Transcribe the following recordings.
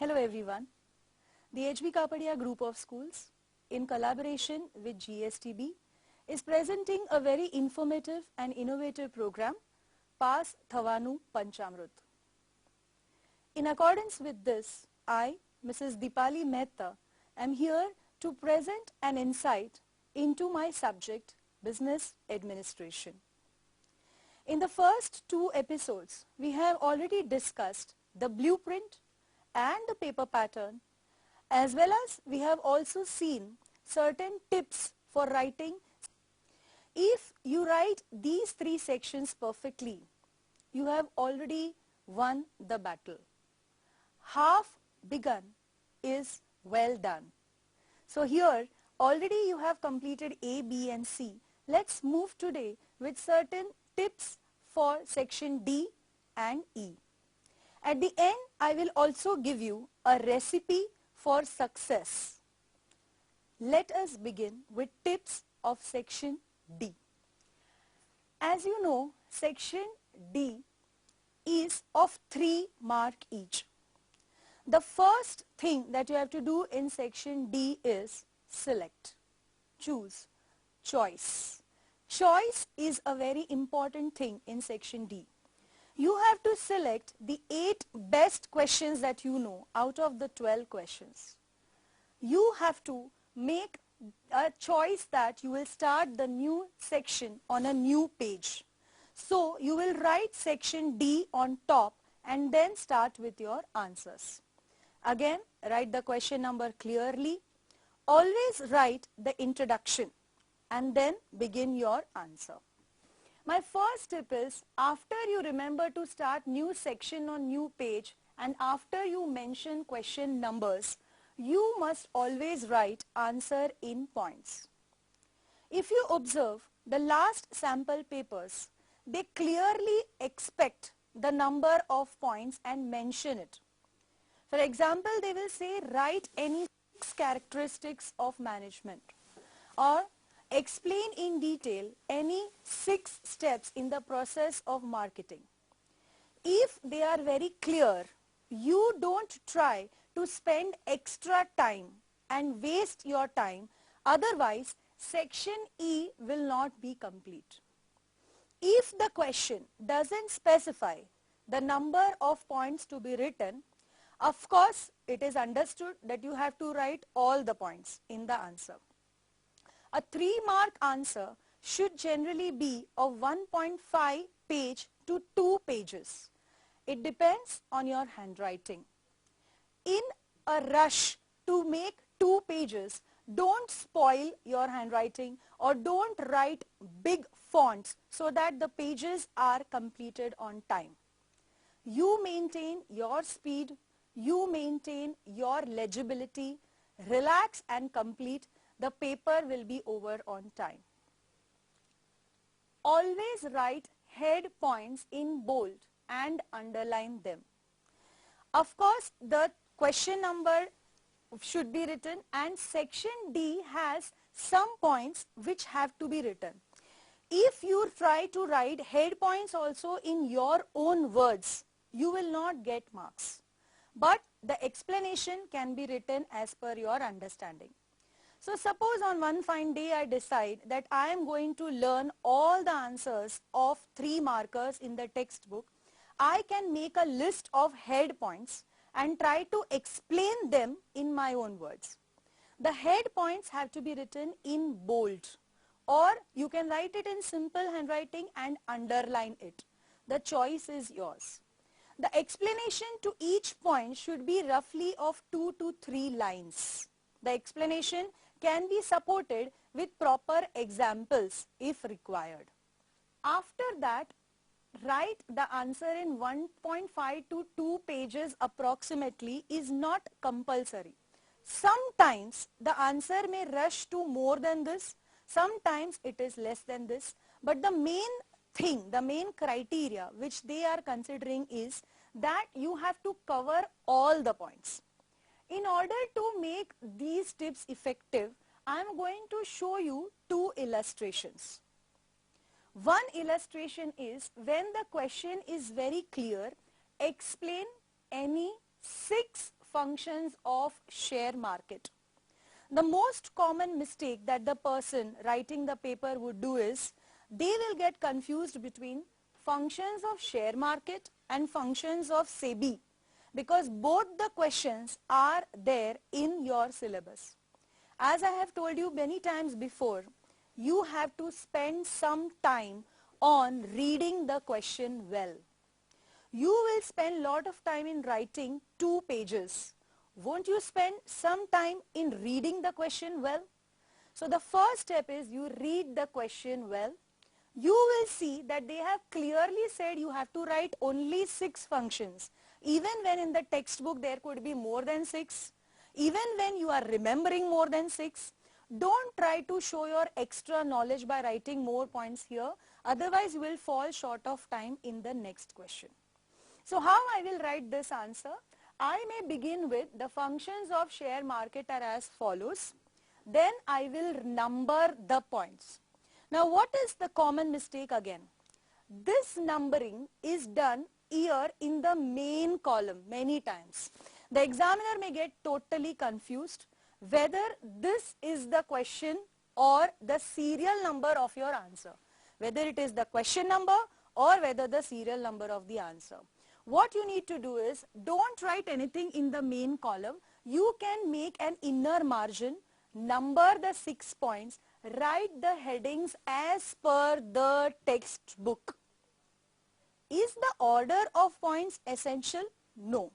Hello everyone. The H.B. Kapadia group of schools, in collaboration with GSTV, is presenting a very informative and innovative program, Paas Thawanu Panchamrut. In accordance with this, I, Mrs. Dipali Mehta, am here to present an insight into my subject, Business Administration. In the first two episodes, we have already discussed the blueprint and the paper pattern, as well as we have also seen certain tips for writing. If you write these three sections perfectly, you have already won the battle. Half begun is well done. So here already you have completed A, B and C. Let's move today with certain tips for section D and E. At the end, I will also give you a recipe for success. Let us begin with tips of section D. As you know, section D is of 3 marks each. The first thing that you have to do in section D is select, choose, choice. Choice is a very important thing in section D. You have to select the 8 best questions that you know out of the 12 questions. You have to make a choice that you will start the new section on a new page. So you will write section D on top and then start with your answers. Again, write the question number clearly. Always write the introduction and then begin your answer. My first tip is, after you remember to start new section on new page and after you mention question numbers, you must always write answer in points. If you observe the last sample papers, they clearly expect the number of points and mention it. For example, they will say write any 6 characteristics of management or explain in detail any 6 steps in the process of marketing. If they are very clear, you don't try to spend extra time and waste your time, otherwise section E will not be complete. If the question doesn't specify the number of points to be written, of course it is understood that you have to write all the points in the answer. A 3-mark answer should generally be of 1.5 page to 2 pages. It depends on your handwriting. In a rush to make 2 pages, don't spoil your handwriting or don't write big fonts so that the pages are completed on time. You maintain your speed, you maintain your legibility, relax and complete. The paper will be over on time. Always write head points in bold and underline them. Of course, the question number should be written and section D has some points which have to be written. If you try to write head points also in your own words, you will not get marks. But the explanation can be written as per your understanding. So suppose on one fine day I decide that I am going to learn all the answers of 3 markers in the textbook. I can make a list of head points and try to explain them in my own words. The head points have to be written in bold, or you can write it in simple handwriting and underline it. The choice is yours. The explanation to each point should be roughly of 2 to 3 lines. The explanation can be supported with proper examples if required. After that, write the answer in 1.5 to 2 pages approximately is not compulsory. Sometimes the answer may rush to more than this, sometimes it is less than this, but the main thing, the main criteria which they are considering is that you have to cover all the points. In order to make these tips effective, I am going to show you 2 illustrations. One illustration is, when the question is very clear, explain any 6 functions of share market. The most common mistake that the person writing the paper would do is they will get confused between functions of share market and functions of SEBI, because both the questions are there in your syllabus. As I have told you many times before, you have to spend some time on reading the question well. You will spend lot of time in writing 2 pages. Won't you spend some time in reading the question well? So the first step is you read the question well. You will see that they have clearly said you have to write only 6 functions. Even when in the textbook there could be more than 6. Even when you are remembering more than 6. Don't try to show your extra knowledge by writing more points here. Otherwise you will fall short of time in the next question. So how I will write this answer? I may begin with the functions of share market are as follows. Then I will number the points. Now what is the common mistake again? This numbering is done here in the main column many times. The examiner may get totally confused whether this is the question or the serial number of your answer. Whether it is the question number or whether the serial number of the answer. What you need to do is, don't write anything in the main column. You can make an inner margin, number the 6 points, write the headings as per the textbook. Is the order of points essential? No.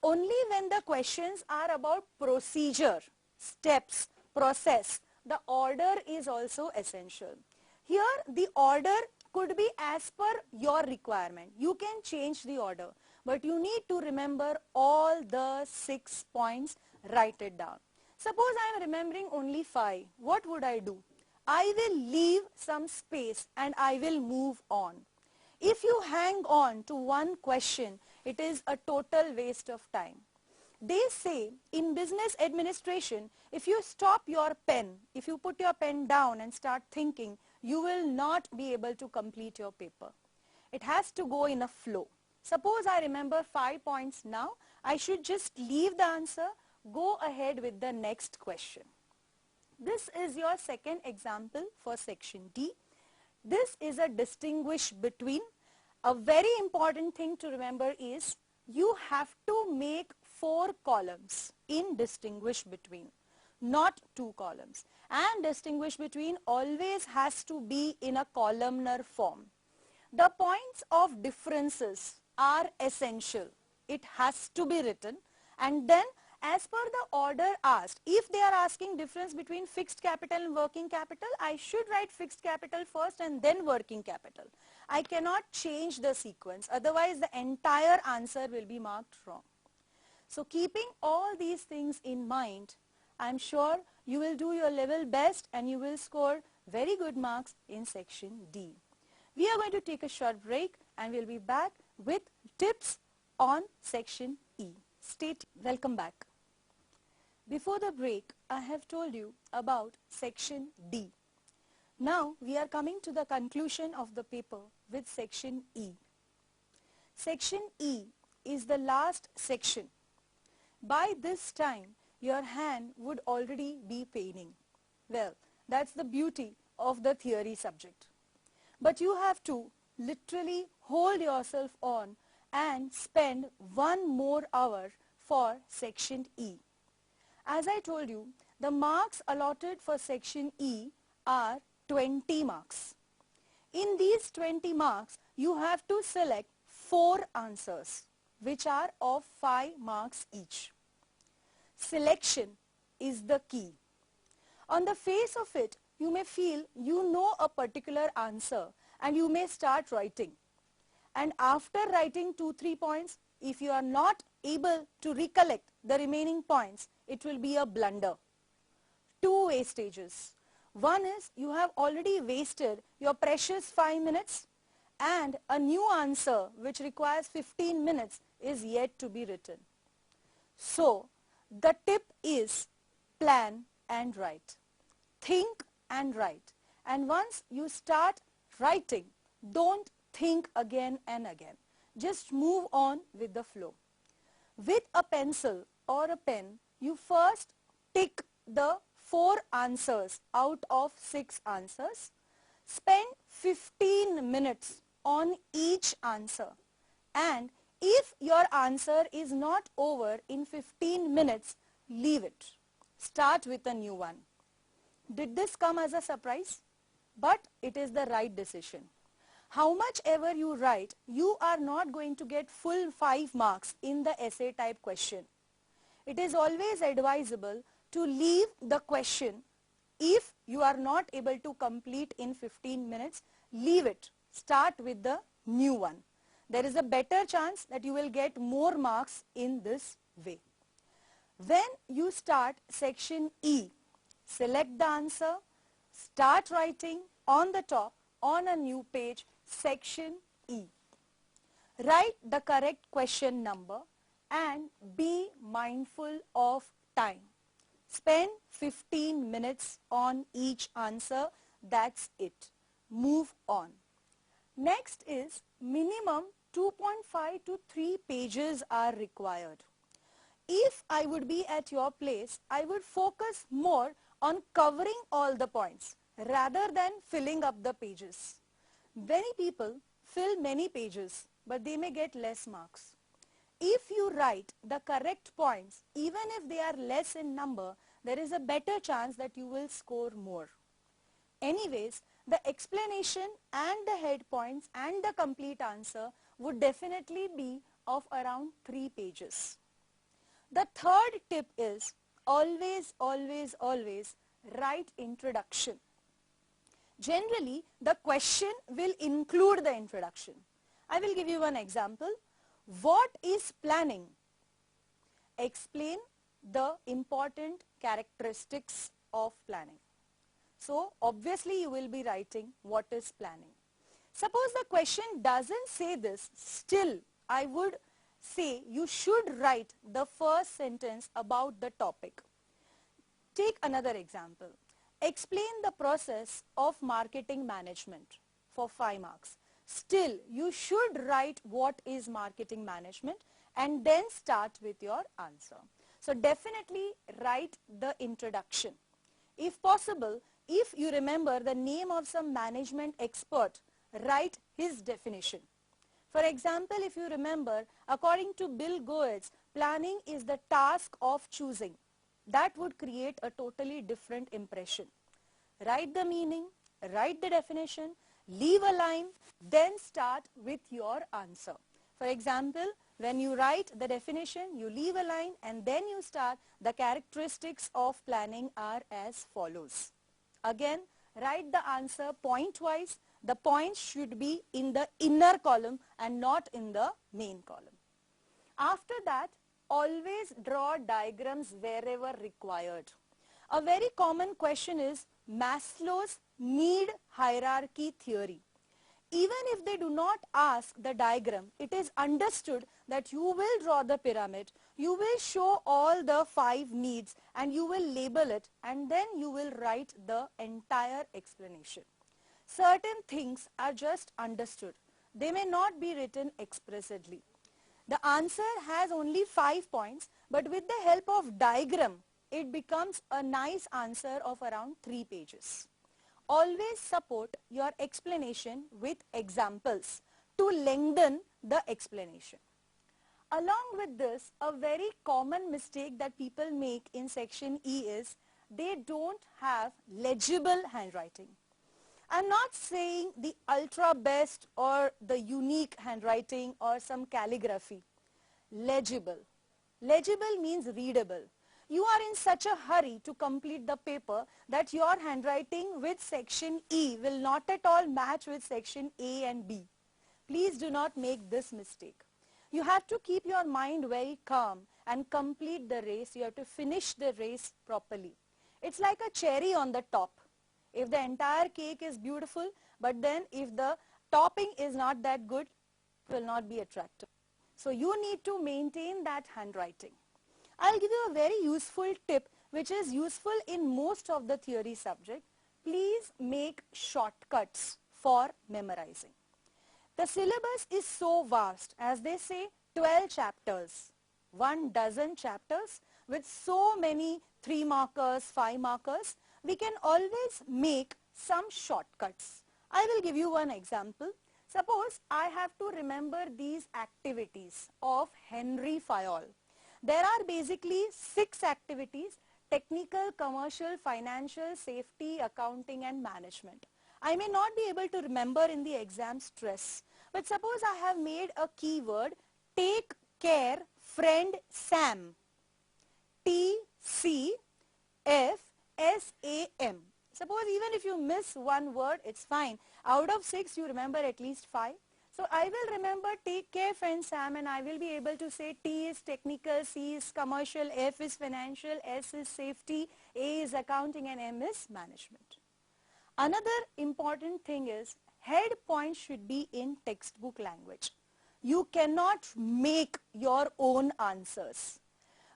Only when the questions are about procedure, steps, process, the order is also essential. Here the order could be as per your requirement. You can change the order, but you need to remember all the 6 points, write it down. Suppose I am remembering only 5. What would I do? I will leave some space and I will move on. If you hang on to one question, it is a total waste of time. They say in business administration, if you stop your pen, if you put your pen down and start thinking, you will not be able to complete your paper. It has to go in a flow. Suppose I remember 5 points now, I should just leave the answer, go ahead with the next question. This is your second example for section D. This is a distinguish between. A very important thing to remember is you have to make 4 columns in distinguish between, not 2 columns. And distinguish between always has to be in a columnar form. The points of differences are essential. It has to be written, and then as per the order asked, if they are asking difference between fixed capital and working capital, I should write fixed capital first and then working capital. I cannot change the sequence, otherwise the entire answer will be marked wrong. So keeping all these things in mind, I am sure you will do your level best and you will score very good marks in section D. We are going to take a short break and we will be back with tips on section E. Stay tuned. Welcome back. Before the break, I have told you about section D. Now we are coming to the conclusion of the paper with section E. Section E is the last section. By this time, your hand would already be paining. Well, that's the beauty of the theory subject. But you have to literally hold yourself on and spend 1 more hour for section E. As I told you, the marks allotted for section E are 20 marks. In these 20 marks, you have to select 4 answers, which are of 5 marks each. Selection is the key. On the face of it, you may feel you know a particular answer and you may start writing. And after writing 2-3 points, if you are not able to recollect the remaining points, it will be a blunder. 2 wastages. One is you have already wasted your precious 5 minutes and a new answer which requires 15 minutes is yet to be written. So, the tip is plan and write. Think and write. And once you start writing, don't think again and again. Just move on with the flow. With a pencil or a pen, you first tick the 4 answers out of 6 answers. Spend 15 minutes on each answer, and if your answer is not over in 15 minutes, leave it. Start with a new one. Did this come as a surprise? But it is the right decision. How much ever you write, you are not going to get full 5 marks in the essay type question. It is always advisable to leave the question. If you are not able to complete in 15 minutes, leave it. Start with the new one. There is a better chance that you will get more marks in this way. When you start section E, select the answer, start writing on the top on a new page, section E. Write the correct question number and be mindful of time. Spend 15 minutes on each answer. That's it. Move on. Next is minimum 2.5 to 3 pages are required. If I would be at your place, I would focus more on covering all the points rather than filling up the pages. Many people fill many pages, but they may get less marks. If you write the correct points, even if they are less in number, there is a better chance that you will score more. Anyways, the explanation and the head points and the complete answer would definitely be of around 3 pages. The third tip is always write introduction. Generally, the question will include the introduction. I will give you one example. What is planning? Explain the important characteristics of planning. So, obviously you will be writing what is planning. Suppose the question doesn't say this, still I would say you should write the first sentence about the topic. Take another example. Explain the process of marketing management for 5 marks. Still, you should write what is marketing management and then start with your answer. So definitely write the introduction. If possible, if you remember the name of some management expert, write his definition. For example, if you remember, according to Bill Gates, planning is the task of choosing. That would create a totally different impression. Write the meaning, write the definition, leave a line, then start with your answer. For example, when you write the definition, you leave a line and then you start. The characteristics of planning are as follows. Again, write the answer point-wise. The points should be in the inner column and not in the main column. After that, always draw diagrams wherever required. A very common question is Maslow's need hierarchy theory. Even if they do not ask the diagram, it is understood that you will draw the pyramid, you will show all the 5 needs and you will label it and then you will write the entire explanation. Certain things are just understood. They may not be written expressly. The answer has only 5 points, but with the help of diagram, it becomes a nice answer of around 3 pages. Always support your explanation with examples to lengthen the explanation. Along with this, a very common mistake that people make in section E is they don't have legible handwriting. I'm not saying the ultra best or the unique handwriting or some calligraphy. Legible. Legible means readable. You are in such a hurry to complete the paper that your handwriting with section E will not at all match with section A and B. Please do not make this mistake. You have to keep your mind very calm and complete the race. You have to finish the race properly. It's like a cherry on the top. If the entire cake is beautiful, but then if the topping is not that good, it will not be attractive. So you need to maintain that handwriting. I'll give you a very useful tip which is useful in most of the theory subject. Please make shortcuts for memorizing. The syllabus is so vast, as they say, 12 chapters. 12 chapters with so many 3 markers, 5 markers, we can always make some shortcuts. I will give you one example. Suppose I have to remember these activities of Henry Fayol. There are basically 6 activities: technical, commercial, financial, safety, accounting and management. I may not be able to remember in the exam stress, but suppose I have made a keyword, take care, friend Sam. TCFSAM. Suppose even if you miss one word, it's fine. Out of 6, you remember at least 5. So I will remember take care, friend Sam, and I will be able to say T is technical, C is commercial, F is financial, S is safety, A is accounting, and M is management. Another important thing is head points should be in textbook language. You cannot make your own answers.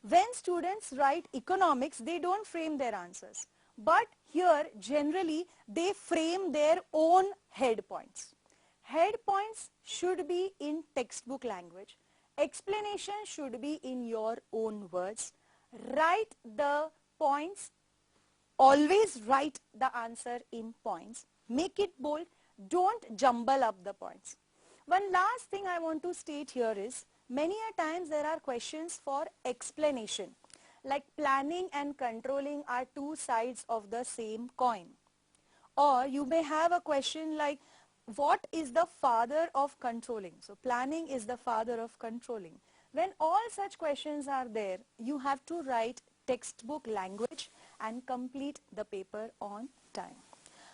When students write economics, they don't frame their answers. But here, generally, they frame their own head points. Head points should be in textbook language. Explanation should be in your own words. Write the points. Always write the answer in points. Make it bold. Don't jumble up the points. One last thing I want to state here is, many a times there are questions for explanation. Like planning and controlling are 2 sides of the same coin. Or you may have a question like, what is the father of controlling? So planning is the father of controlling. When all such questions are there, you have to write textbook language and complete the paper on time.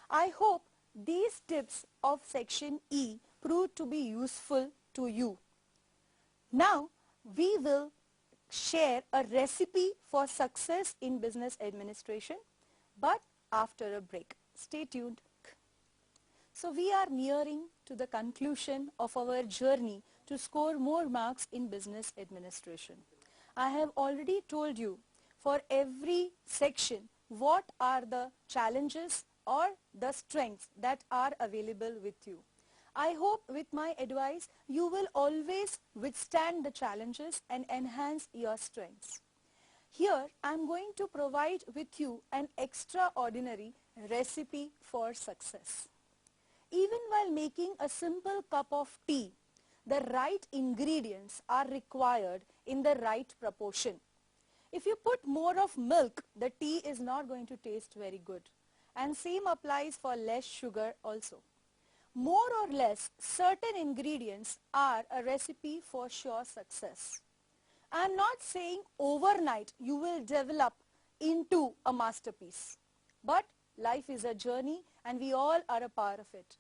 I hope these tips of section E prove to be useful to you. Now we will share a recipe for success in business administration, but after a break. Stay tuned. So we are nearing to the conclusion of our journey to score more marks in business administration. I have already told you for every section what are the challenges or the strengths that are available with you. I hope with my advice you will always withstand the challenges and enhance your strengths. Here I am going to provide with you an extraordinary recipe for success. Even while making a simple cup of tea, the right ingredients are required in the right proportion. If you put more of milk, the tea is not going to taste very good. And same applies for less sugar also. More or less, certain ingredients are a recipe for sure success. I am not saying overnight you will develop into a masterpiece. But life is a journey and we all are a part of it.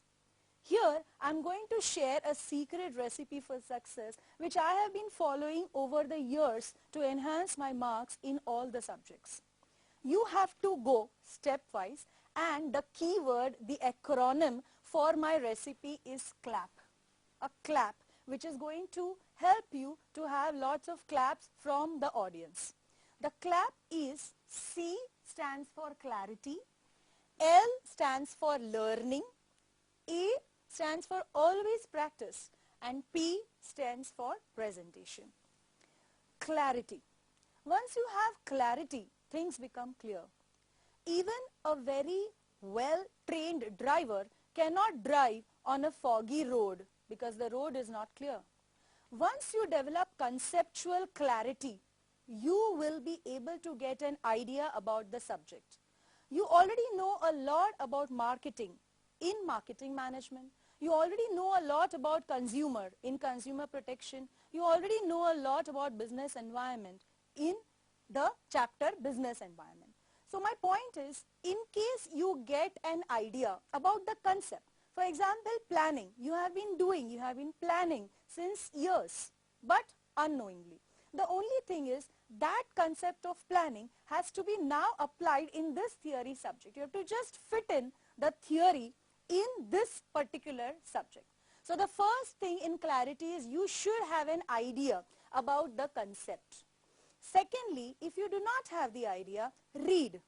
Here, I am going to share a secret recipe for success which I have been following over the years to enhance my marks in all the subjects. You have to go stepwise, and the keyword, the acronym for my recipe is clap. A clap which is going to help you to have lots of claps from the audience. The clap is C stands for clarity, L stands for learning, A stands for always practice, and P stands for presentation. Clarity. Once you have clarity, things become clear. Even a very well-trained driver cannot drive on a foggy road because the road is not clear. Once you develop conceptual clarity, you will be able to get an idea about the subject. You already know a lot about marketing in marketing management. You already know a lot about consumer in consumer protection. You already know a lot about business environment in the chapter business environment. So my point is, in case you get an idea about the concept, for example, planning, you have been planning since years, but unknowingly. The only thing is that concept of planning has to be now applied in this theory subject. You have to just fit in the theory in this particular subject. So the first thing in clarity is you should have an idea about the concept. Secondly, if you do not have the idea, read.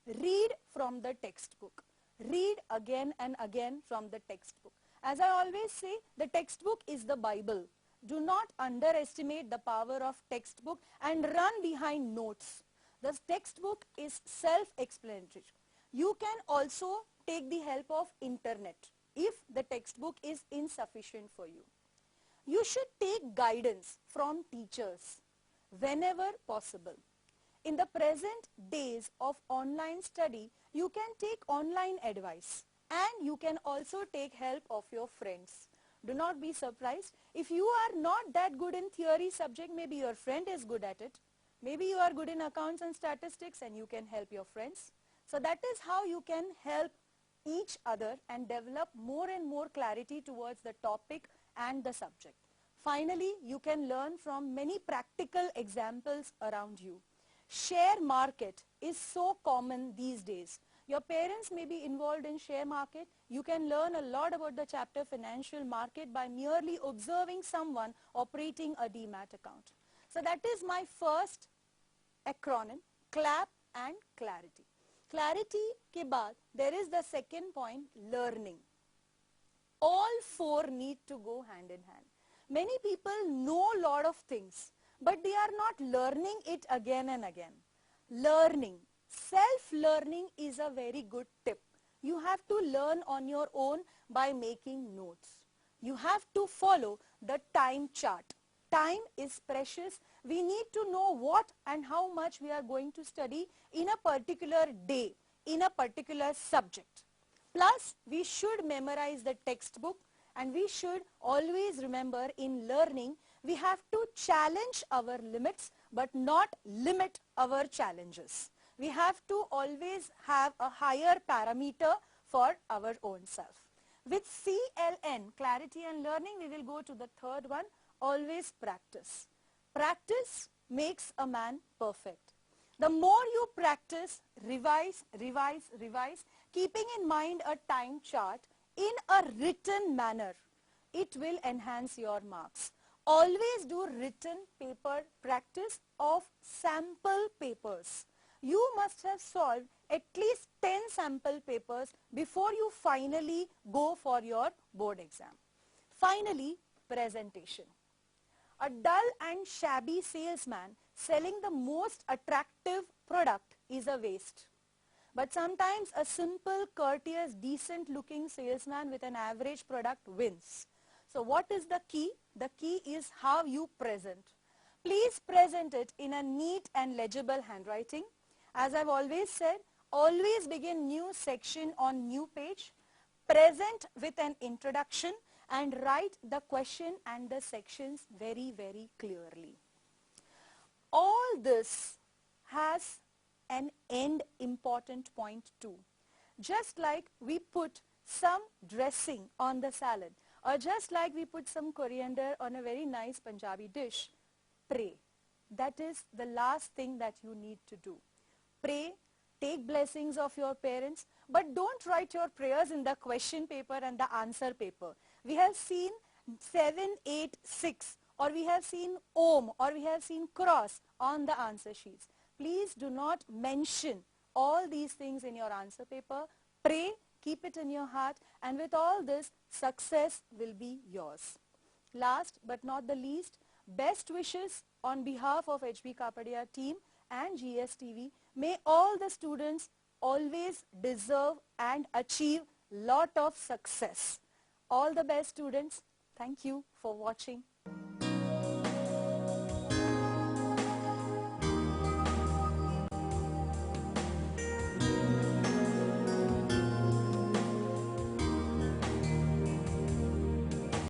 Read from the textbook. Read again and again from the textbook. As I always say, the textbook is the Bible. do not underestimate the power of textbook and run behind notes. The textbook is self-explanatory. You can also take the help of internet if the textbook is insufficient for you. You should take guidance from teachers whenever possible. In the present days of online study, you can take online advice and you can also take help of your friends. Do not be surprised. If you are not that good in theory subject, maybe your friend is good at it. Maybe you are good in accounts and statistics and you can help your friends. So that is how you can help each other and develop more and more clarity towards the topic and the subject. Finally, you can learn from many practical examples around you. Share market is so common these days. Your parents may be involved in share market. You can learn a lot about the chapter financial market by merely observing someone operating a demat account. So that is my first acronym, clap and clarity. Clarity ke baad, there is the second point, learning. All four need to go hand in hand. Many people know a lot of things, but they are not learning it again and again. Learning, self-learning is a very good tip. You have to learn on your own by making notes. You have to follow the time chart. Time is precious. We need to know what and how much we are going to study in a particular day, in a particular subject. Plus, we should memorize the textbook, and we should always remember in learning, we have to challenge our limits but not limit our challenges. We have to always have a higher parameter for our own self. With CLN, clarity and learning, we will go to the third one, always practice. Practice makes a man perfect. The more you practice, revise, keeping in mind a time chart in a written manner, it will enhance your marks. Always do written paper practice of sample papers. You must have solved at least 10 sample papers before you finally go for your board exam. Finally, presentation. A dull and shabby salesman selling the most attractive product is a waste. But sometimes a simple, courteous, decent-looking salesman with an average product wins. So what is the key? The key is how you present. Please present it in a neat and legible handwriting. As I've always said, always begin new section on new page. Present with an introduction and write the question and the sections very, very clearly. All this has an end important point too. Just like we put some dressing on the salad, or just like we put some coriander on a very nice Punjabi dish, pray. That is the last thing that you need to do. Pray, take blessings of your parents, but don't write your prayers in the question paper and the answer paper. We have seen 7, 8, 6, or we have seen Om, or we have seen cross on the answer sheets. Please do not mention all these things in your answer paper. Pray, keep it in your heart, and with all this, success will be yours. Last but not the least, best wishes on behalf of HB Kapadia team and GSTV. May all the students always deserve and achieve lot of success. All the best, students. Thank you for watching.